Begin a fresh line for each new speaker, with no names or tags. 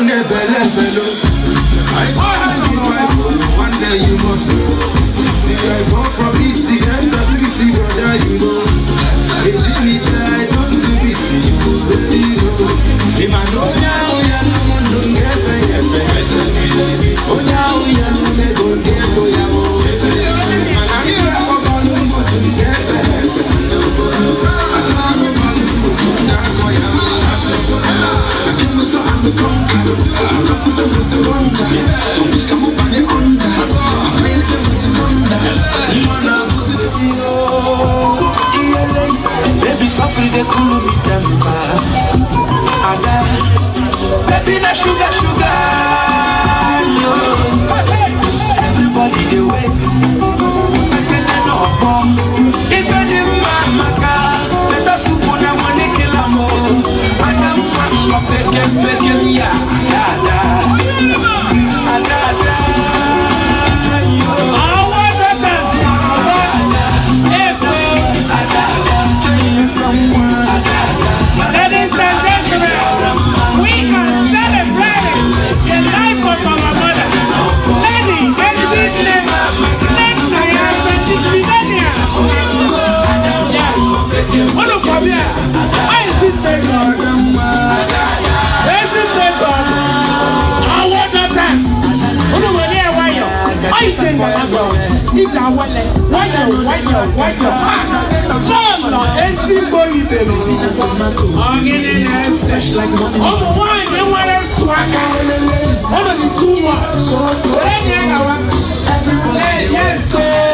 day, bello. I can't be my one day you must know. See, I come from East, the end of street, brother, you know. It's me that I don't to be still, you already know. In my know now, no one get it. Oh, now we are no me go get to ya.
Baby, suffer the cool with them. Baby, na sugar. Everybody they wait. I can't know. If any mama, let us put them on the kill. I don't beg ya.
Ladies and gentlemen, we are celebrating the life of our mother. Lady, what of Fabia? I sit there, God. Where's it there, God? Our daughters. What do we hear? Why you think that God? It's our wallet. Why you? Son, NC Boy, baby. Fresh like money. Oh, why you want to swagger? Only too much. Yes, sir.